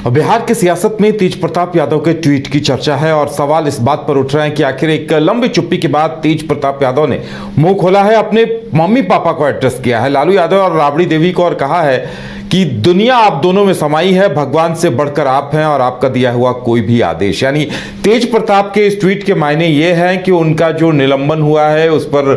बिहार की सियासत में तेज प्रताप यादव के ट्वीट की चर्चा है और सवाल इस बात पर उठ रहे हैं कि आखिर एक लंबी चुप्पी के बाद तेज प्रताप यादव ने मुंह खोला है, अपने मम्मी पापा को एड्रेस किया है, लालू यादव और राबड़ी देवी को, और कहा है कि दुनिया आप दोनों में समाई है, भगवान से बढ़कर आप हैं और आपका दिया हुआ कोई भी आदेश। यानी तेज प्रताप के इस ट्वीट के मायने ये हैं कि उनका जो निलंबन हुआ है उस पर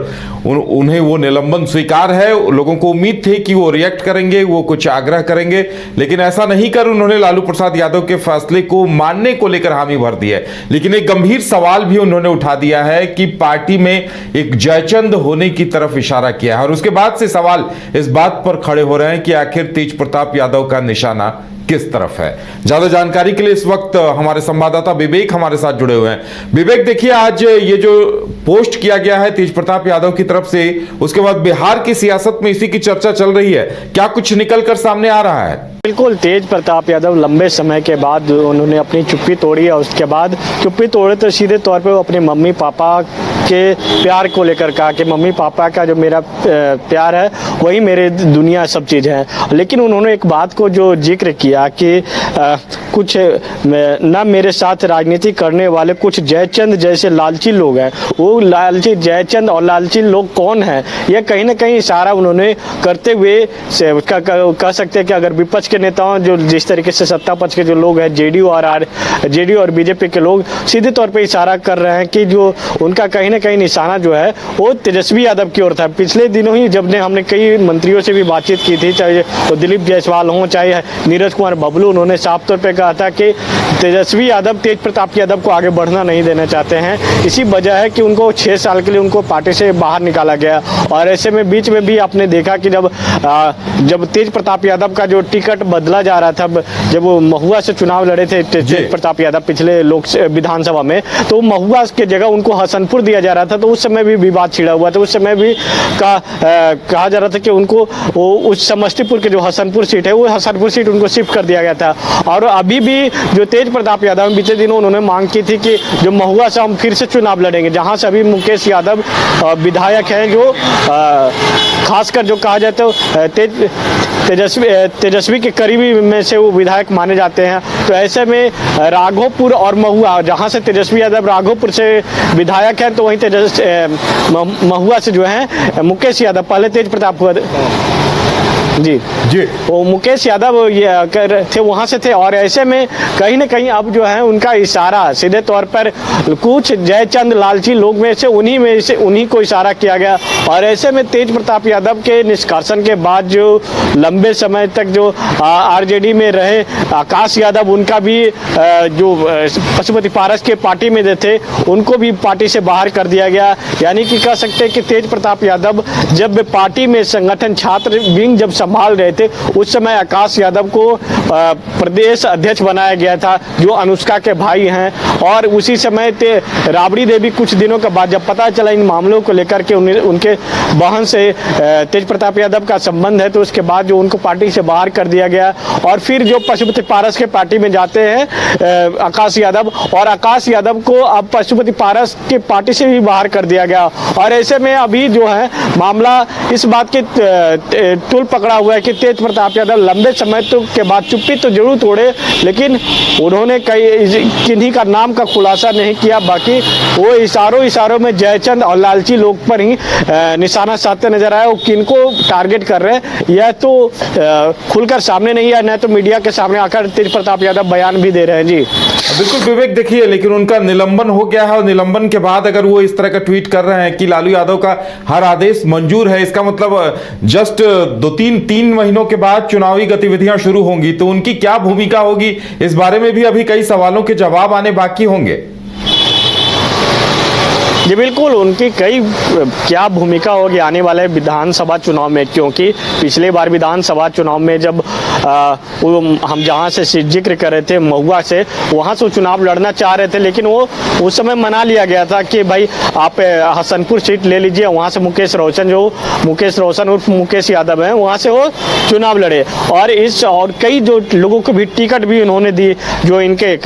उन्हें वो निलंबन स्वीकार है। लोगों को उम्मीद थी कि वो रिएक्ट करेंगे, वो कुछ आग्रह करेंगे, लेकिन ऐसा नहीं कर उन्होंने लालू प्रसाद यादव के फैसले को मानने को लेकर हामी भर दी है। लेकिन एक गंभीर सवाल भी उन्होंने उठा दिया है कि पार्टी में एक जयचंद होने की तरफ इशारा किया है और उसके बाद से सवाल इस बात पर खड़े हो रहे हैं कि आखिर तेज प्रताप यादव का निशाना किस तरफ है। ज्यादा जानकारी के लिए इस वक्त हमारे संवाददाता विवेक हमारे साथ जुड़े हुए हैं। विवेक, देखिए आज ये जो पोस्ट किया गया है तेज प्रताप यादव की तरफ से, उसके बाद बिहार की सियासत में इसी की चर्चा चल रही है, क्या कुछ निकल कर सामने आ रहा है? बिल्कुल, तेज प्रताप यादव लंबे समय के बाद उन्होंने अपनी चुप्पी तोड़ी है। उसके बाद चुप्पी तोड़े तो सीधे तौर पे वो अपने मम्मी पापा के प्यार को लेकर कहा कि मम्मी पापा का जो मेरा प्यार है वही मेरे दुनिया सब चीज़ है। लेकिन उन्होंने एक बात को जो जिक्र किया कि कुछ ना मेरे साथ राजनीति करने वाले कुछ जयचंद जैसे लालची लोग हैं। वो लालची जयचंद और लालची लोग कौन हैं, यह कहीं ना कहीं इशारा उन्होंने करते हुए कह सकते हैं कि अगर विपक्ष के नेताओं जो जिस तरीके से सत्ता पक्ष के जो लोग हैं जेडीयू और बीजेपी के लोग सीधे तौर पे इशारा कर रहे हैं कि जो उनका कहीं ना कहीं निशाना जो है वो तेजस्वी यादव की ओर था। पिछले दिनों ही जब हमने कई मंत्रियों से भी बातचीत की थी, चाहे वो दिलीप जायसवाल हों चाहे नीरज कुमार बबलू, उन्होंने साफ तौर पर कहा था कि तेजस्वी यादव तेज प्रताप यादव को आगे बढ़ना नहीं देना चाहते हैं। इसी वजह है कि उनको 6 साल के लिए उनको पार्टी से बाहर निकाला गया। और ऐसे में बीच में भी आपने देखा कि जब तेज प्रताप यादव का जो टिकट बदला जा रहा था, जब वो महुआ से चुनाव लड़े थे तेज प्रताप यादव पिछले विधानसभा में, तो महुआ के जगह उनको हसनपुर दिया जा रहा था। तो उस समय भी विवाद छिड़ा हुआ था। उस समय भी कहा जा रहा था कि उनको उस समस्तीपुर के जो हसनपुर सीट है वो हसनपुर सीट उनको शिफ्ट कर दिया गया था। और अभी भी जो तेज प्रताप यादव बीते दिनों उन्होंने मांग की थी कि जो महुआ से हम फिर से चुनाव लड़ेंगे, जहां से अभी मुकेश यादव विधायक हैं, जो खासकर जो कहा जाता है तेजस्वी के करीबी में से वो विधायक माने जाते हैं। तो ऐसे में राघोपुर और महुआ, जहां से तेजस्वी यादव राघोपुर से विधायक हैं, तो वहीं महुआ से जो है मुकेश यादव, पहले तेज प्रताप जी वो मुकेश यादव थे, वहां से थे। और ऐसे में कहीं ना कहीं अब जो है उनका इशारा सीधे तौर पर कुछ जयचंद लालची लोग में से उन्हीं को इशारा किया गया। और ऐसे में तेज प्रताप यादव के निष्कासन के बाद जो लंबे समय तक जो आरजेडी में रहे आकाश यादव, उनका भी जो पशुपति पारस के पार्टी में थे उनको भी पार्टी से बाहर कर दिया गया। यानी कि कह सकते हैं कि तेज प्रताप यादव जब पार्टी में संगठन छात्र विंग जब संभाल रहे थे, उस समय आकाश यादव को प्रदेश अध्यक्ष बनाया गया था, जो अनुष्का के भाई हैं। और उसी समय राबड़ी देवी कुछ दिनों के बाद जब पता चला इन मामलों को लेकर के उनके बहन से तेज प्रताप यादव का संबंध है, तो उसके बाद जो उनको पार्टी से बाहर कर दिया गया। और फिर जो पशुपति पारस के पार्टी में जाते हैं आकाश यादव, और आकाश यादव को अब पशुपति पारस के पार्टी से भी बाहर कर दिया गया। और ऐसे में अभी जो है मामला इस बात के तुल पकड़ा हुआ है कि तेज प्रताप यादव लंबे समय के बाद चुप्पी तो जरूर तोड़े, लेकिन उन्होंने किन्हीं का नाम का खुलासा नहीं किया। बाकी वो इशारों में जयचंद और लालची लोग पर ही निशाना साधते नजर आए। वो किनको टारगेट कर रहे हैं यह तो खुलकर सामने नहीं आया, न तो मीडिया के सामने आकर तेज प्रताप यादव बयान भी दे रहे हैं। जी बिल्कुल विवेक, देखिए लेकिन उनका निलंबन हो गया है और निलंबन के बाद अगर वो इस तरह का ट्वीट कर रहे हैं कि लालू यादव का हर आदेश मंजूर है, इसका मतलब जस्ट 2-3 महीनों के बाद चुनावी गतिविधियां शुरू होंगी, तो उनकी क्या भूमिका होगी, इस बारे में भी अभी कई सवालों के जवाब आने बाकी होंगे। जी बिल्कुल, उनकी क्या भूमिका होगी आने वाले विधानसभा चुनाव में, क्योंकि पिछले बार विधानसभा चुनाव में जब हम जहां से जिक्र कर रहे थे महुआ से, वहां से चुनाव लड़ना चाह रहे थे, लेकिन वो उस समय मना लिया गया था कि भाई आप हसनपुर सीट ले लीजिए, वहां से मुकेश रोशन उर्फ मुकेश यादव हैं, वहां से वो चुनाव लड़े। और कई जो लोगों को भी टिकट भी उन्होंने दी, जो इनके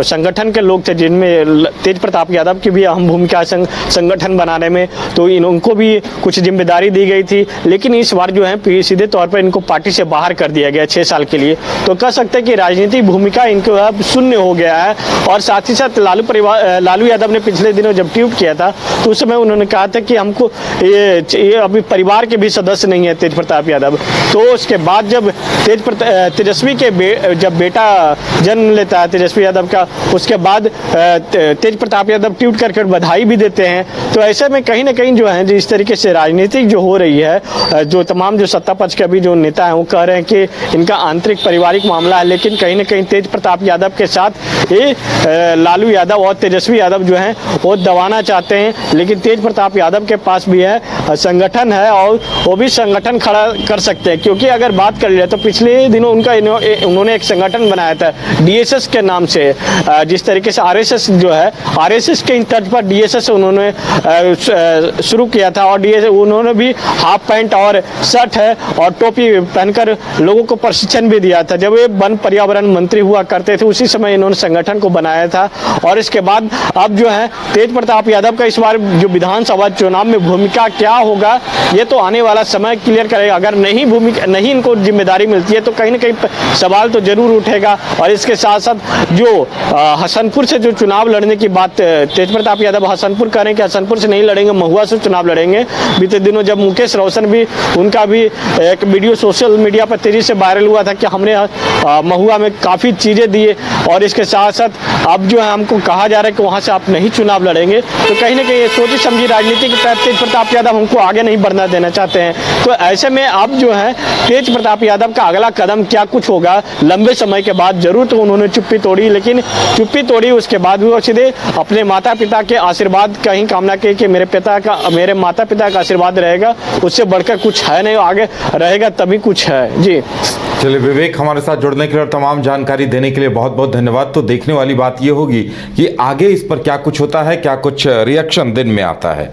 संगठन के लोग थे, जिनमें तेज प्रताप यादव की भी अहम भूमिका संगठन बनाने में, तो इनको भी कुछ जिम्मेदारी दी गई थी, लेकिन इस बार जो है सीधे तौर पर इनको पार्टी से बाहर कर दिया गया 6 साल के लिए। तो कह सकते हैं कि राजनीतिक भूमिका इनको अब शून्य हो गया है। और साथ ही साथ लालू यादव ने पिछले दिनों जब ट्वीट किया था तो उस समय उन्होंने कहा था कि हमको ये अभी परिवार के भी सदस्य नहीं है तेज प्रताप यादव। तो उसके बाद जब तेजस्वी के जब बेटा जन्म लेता है तेजस्वी यादव का, उसके बाद तेज प्रताप यादव ट्वीट करके बधाई भी देते हैं। तो ऐसे में कहीं ना कहीं जो है जिस तरीके से राजनीतिक जो हो रही है, जो तमाम जो सत्ता पक्ष के भी जो नेता हैं वो कह रहे हैं कि इनका आंतरिक पारिवारिक मामला है, लेकिन कहीं ना कहीं तेज प्रताप यादव के साथ ये लालू यादव और तेजस्वी यादव जो हैं वो दबाना चाहते हैं। लेकिन तेज प्रताप यादव के पास भी है संगठन है और वो भी संगठन खड़ा कर सकते हैं, क्योंकि अगर बात कर ले तो पिछले दिनों उन्होंने एक संगठन बनाया था DSS के नाम से, जिस तरीके से RSS जो है RSS के तर्ज पर DSS उन्होंने शुरू किया था। और उन्होंने भी हाफ पैंट और शर्ट है और टोपी पहनकर लोगों को प्रशिक्षण भी दिया था। जब ये वन पर्यावरण मंत्री हुआ करते थे उसी समय इन्होंने संगठन को बनाया था। और इसके बाद अब जो है तेज प्रताप यादव का इस बार जो विधानसभा चुनाव में भूमिका क्या होगा ये तो आने वाला समय क्लियर करेगा। अगर नहीं इनको जिम्मेदारी मिलती है तो कहीं ना कहीं सवाल तो जरूर उठेगा। और इसके साथ साथ जो हसनपुर से जो चुनाव लड़ने की बात तेज प्रताप यादव हसनपुर करें कि हसनपुर से नहीं लड़ेंगे, महुआ से चुनाव लड़ेंगे। बीते दिनों जब मुकेश रोशन भी उनका भी एक वीडियो सोशल मीडिया पर तेजी से वायरल हुआ था कि हमने महुआ में काफ़ी चीज़ें दी, और इसके साथ साथ अब जो है हमको कहा जा रहा है कि वहाँ से आप नहीं चुनाव लड़ेंगे। तो कहीं ना कहीं ये सोची समझी राजनीति के तहत तेज प्रताप यादव हमको आगे नहीं बढ़ना देना चाहते हैं। तो ऐसे में अब जो है तेज प्रताप यादव का अगला कदम क्या कुछ होगा लंबे समय के बाद। जरूर तो उन्होंने चुप्पी तोड़ी, लेकिन चुप्पी तोड़ी उसके बाद भी वो सीधे अपने माता पिता के आशीर्वाद का ही कामना की कि मेरे माता पिता का आशीर्वाद रहेगा, उससे बढ़कर कुछ है नहीं, आगे रहेगा तभी कुछ है। जी चलिए विवेक, हमारे साथ जुड़ने के लिए और तमाम जानकारी देने के लिए बहुत बहुत धन्यवाद। तो देखने वाली बात ये होगी कि आगे इस पर क्या कुछ होता है, क्या कुछ रिएक्शन दिन में आता है।